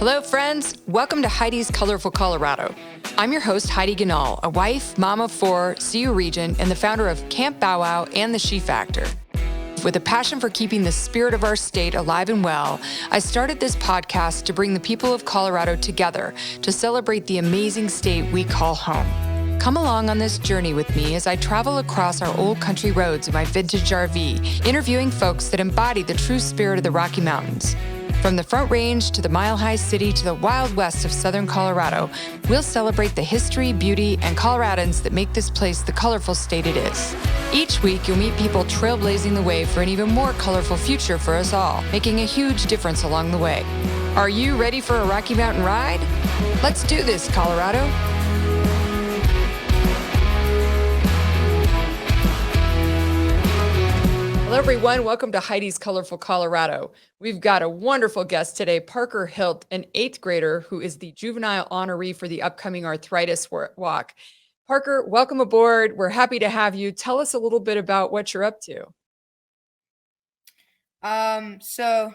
Hello, friends. Welcome to Heidi's Colorful Colorado. I'm your host, Heidi Ganal, a wife, mom of four, CU Regent, and the founder of Camp Bow Wow and the She Factor. With a passion for keeping the spirit of our state alive and well, I started this podcast to bring the people of Colorado together to celebrate the amazing state we call home. Come along on this journey with me as I travel across our old country roads in my vintage RV, interviewing folks that embody the true spirit of the Rocky Mountains. From the Front Range to the mile-high city to the wild west of southern Colorado, we'll celebrate the history, beauty, and Coloradans that make this place the colorful state it is. Each week, you'll meet people trailblazing the way for an even more colorful future for us all, making a huge difference along the way. Are you ready for a Rocky Mountain ride? Let's do this, Colorado. Hello, everyone. Welcome to Heidi's Colorful Colorado. We've got a wonderful guest today, Parker Hilt, an 8th grader who is the juvenile honoree for the upcoming Arthritis Walk. Parker, welcome aboard. We're happy to have you. Tell us a little bit about what you're up to. So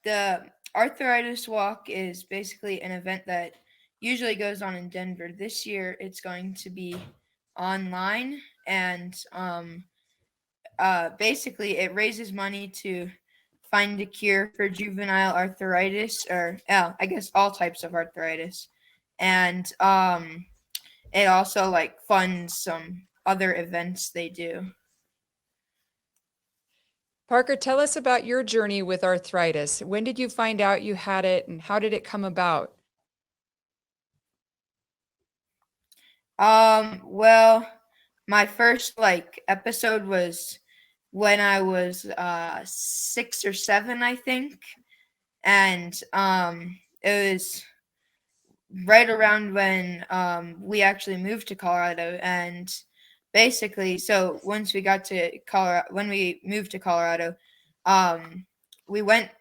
the Arthritis Walk is basically an event that usually goes on in Denver. This year, it's going to be online, and basically it raises money to find a cure for juvenile arthritis, or I guess all types of arthritis. And it also funds some other events they do. Parker, tell us about your journey with arthritis. When did you find out you had it, and how did it come about? Well, my first episode was when I was 6 or 7, I think. And it was right around when we actually moved to Colorado. And basically, so once we got to Colorado, when we moved to Colorado, we went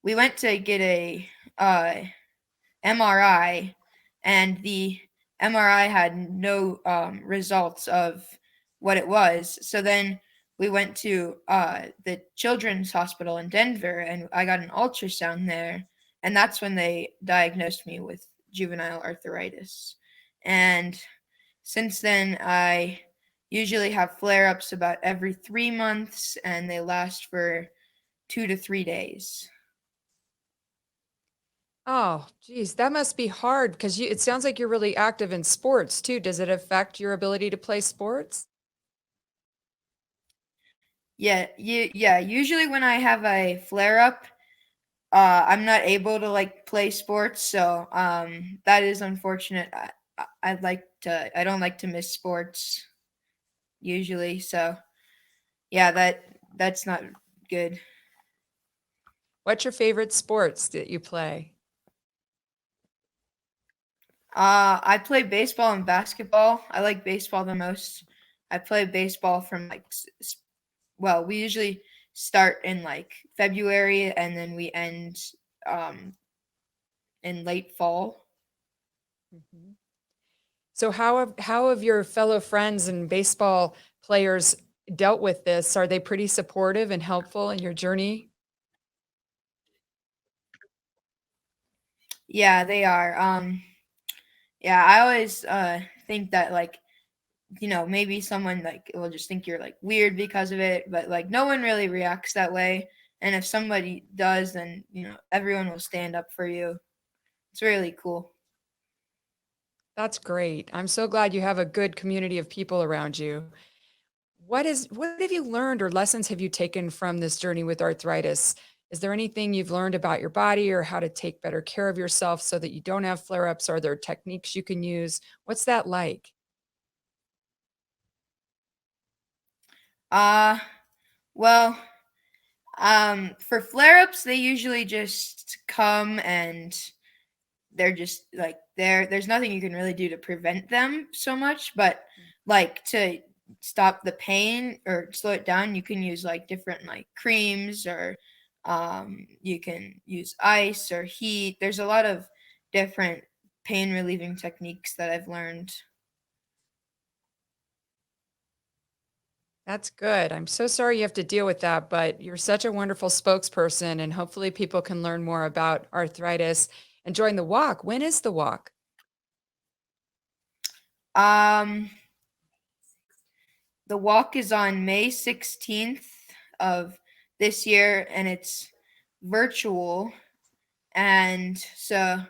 we went to get a MRI, and the MRI had no results of what it was. So then we went to the Children's Hospital in Denver, and I got an ultrasound there, and that's when they diagnosed me with juvenile arthritis. And since then, I usually have flare-ups about every 3 months, and they last for 2 to 3 days. Oh, geez, that must be hard because it sounds like you're really active in sports too. Does it affect your ability to play sports? Yeah, usually when I have a flare-up, I'm not able to play sports, so that is unfortunate. I don't like to miss sports usually, so yeah, that's not good. What's your favorite sports that you play? I play baseball and basketball. I like baseball the most. I play baseball from we usually start in February, and then we end in late fall. Mm-hmm. So how have your fellow friends and baseball players dealt with this? Are they pretty supportive and helpful in your journey? Yeah, they are. Yeah, I always think that maybe someone will just think you're weird because of it, but no one really reacts that way. And if somebody does, then everyone will stand up for you. It's really cool. That's great. I'm so glad you have a good community of people around you. What have you learned or lessons have you taken from this journey with arthritis? Is there anything you've learned about your body or how to take better care of yourself so that you don't have flare-ups? Are there techniques you can use? What's that like? Well, for flare-ups, they usually just come, and they're just there's nothing you can really do to prevent them so much, but to stop the pain or slow it down, you can use different creams, or you can use ice or heat. There's a lot of different pain relieving techniques that I've learned. That's good. I'm so sorry you have to deal with that, but you're such a wonderful spokesperson, and hopefully people can learn more about arthritis and join the walk. When is the walk? Um, the walk is on May 16th of this year, and it's virtual. And so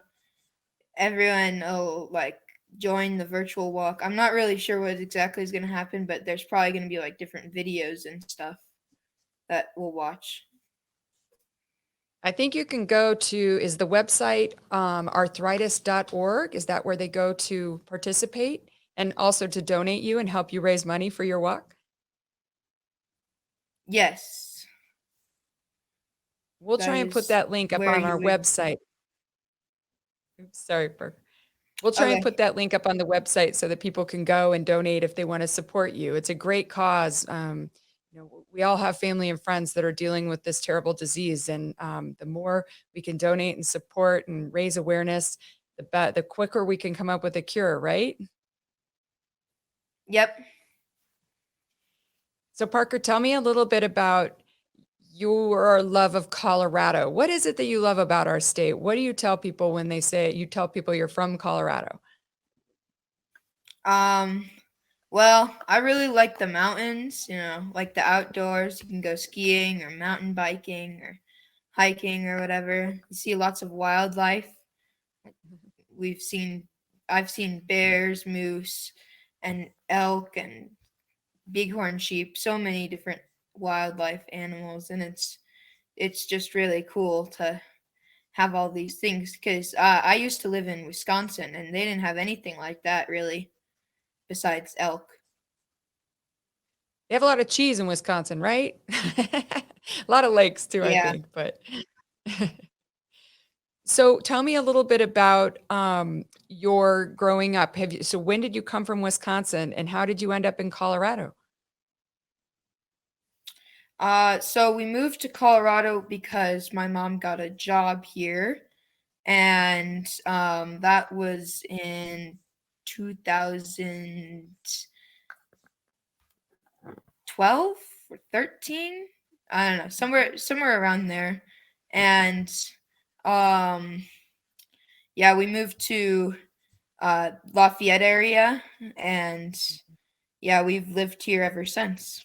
everyone will like join the virtual walk. I'm not really sure what exactly is going to happen, but there's probably going to be like different videos and stuff that we'll watch. I think you can go to, is the website arthritis.org? Is that where they go to participate and also to donate you and help you raise money for your walk? Yes, We'll try that and put is that link up where on you our would. website. Oops, sorry, Burke. We'll try and Okay. put that link up on the website so that people can go and donate if they want to support you. It's a great cause. We all have family and friends that are dealing with this terrible disease, and the more we can donate and support and raise awareness, the quicker we can come up with a cure, right? Yep. So, Parker, tell me a little bit about your love of Colorado. What is it that you love about our state? What do you tell people when they say you tell people you're from Colorado? Um, well, I really like the mountains, like the outdoors. You can go skiing or mountain biking or hiking or whatever. You see lots of wildlife. We've seen I've seen bears, moose, and elk and bighorn sheep, so many different wildlife animals, and it's just really cool to have all these things because I used to live in Wisconsin and they didn't have anything like that really besides elk. They have a lot of cheese in Wisconsin, right? A lot of lakes too, I Yeah. think, but so tell me a little bit about your growing up. So when did you come from Wisconsin and how did you end up in Colorado? So we moved to Colorado because my mom got a job here, and that was in 2012 or 13. I don't know, somewhere around there, and um, yeah, we moved to Lafayette area, and yeah, we've lived here ever since.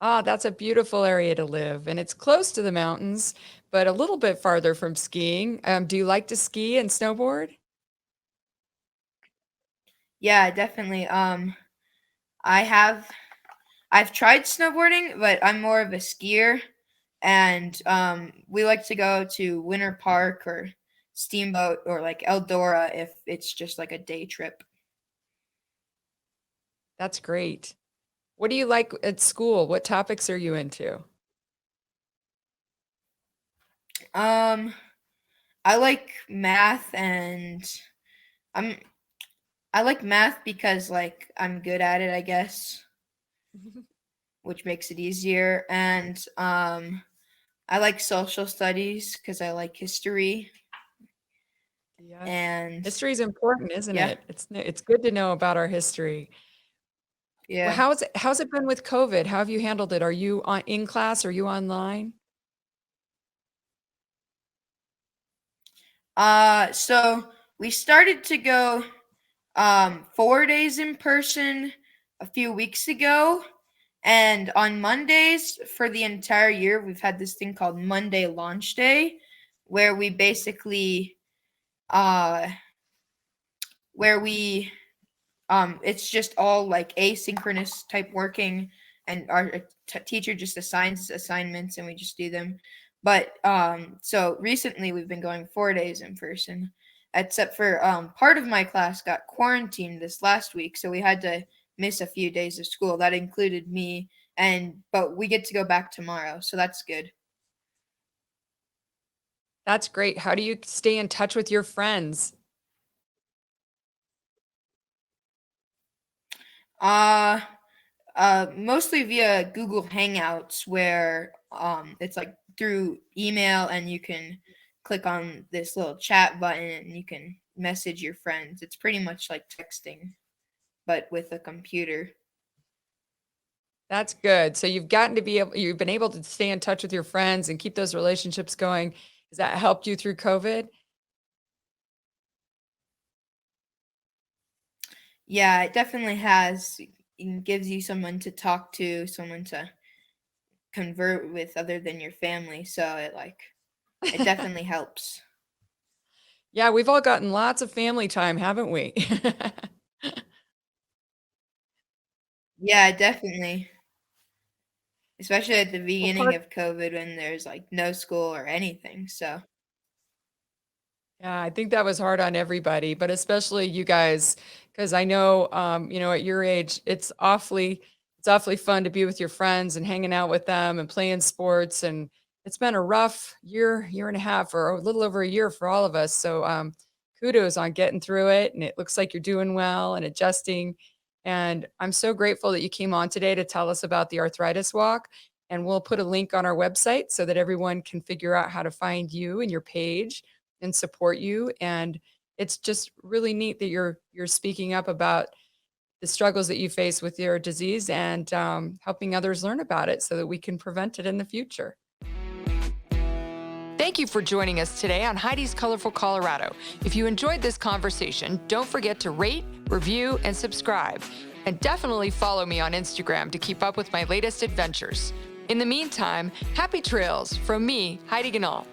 Ah, that's a beautiful area to live, and it's close to the mountains, but a little bit farther from skiing. Do you like to ski and snowboard? Yeah, definitely. I have I've tried snowboarding, but I'm more of a skier, and we like to go to Winter Park or Steamboat or like Eldora if it's just like a day trip. That's great. What do you like at school? What topics are you into? Um, I like math, and I'm I like math because like I'm good at it, I guess, which makes it easier. And I like social studies because I like history. Yes. And History is important, isn't yeah, it? It's good to know about our history. Well, yeah. how's it been with COVID? How have you handled it? Are you in class? Are you online? So we started to go 4 days in person a few weeks ago. And on Mondays for the entire year, we've had this thing called Monday Launch Day, where we basically, uh, where we, it's just all like asynchronous type working, and our teacher just assigns assignments and we just do them. But so recently we've been going 4 days in person, except for part of my class got quarantined this last week, so we had to miss a few days of school. That included me, and but we get to go back tomorrow, so that's good. That's great. How do you stay in touch with your friends? Uh Mostly via Google Hangouts, where it's like through email, and you can click on this little chat button and you can message your friends. It's pretty much like texting, but with a computer. That's good. So you've been able to stay in touch with your friends and keep those relationships going. Has that helped you through COVID? Yeah, it definitely has. It gives you someone to talk to, someone to convert with other than your family. So it definitely helps. Yeah, we've all gotten lots of family time, haven't we? Yeah, definitely. Especially at the Well, beginning part of COVID when there's like no school or anything. So Yeah, I think that was hard on everybody, but especially you guys, because I know, at your age, it's awfully fun to be with your friends and hanging out with them and playing sports. And it's been a rough year and a half, or a little over a year for all of us. So, kudos on getting through it. And it looks like you're doing well and adjusting. And I'm so grateful that you came on today to tell us about the Arthritis Walk. And we'll put a link on our website so that everyone can figure out how to find you and your page and support you. And it's just really neat that you're speaking up about the struggles that you face with your disease and helping others learn about it so that we can prevent it in the future. Thank you for joining us today on Heidi's Colorful Colorado. If you enjoyed this conversation, don't forget to rate, review, and subscribe. And definitely follow me on Instagram to keep up with my latest adventures. In the meantime, happy trails from me, Heidi Ganahl.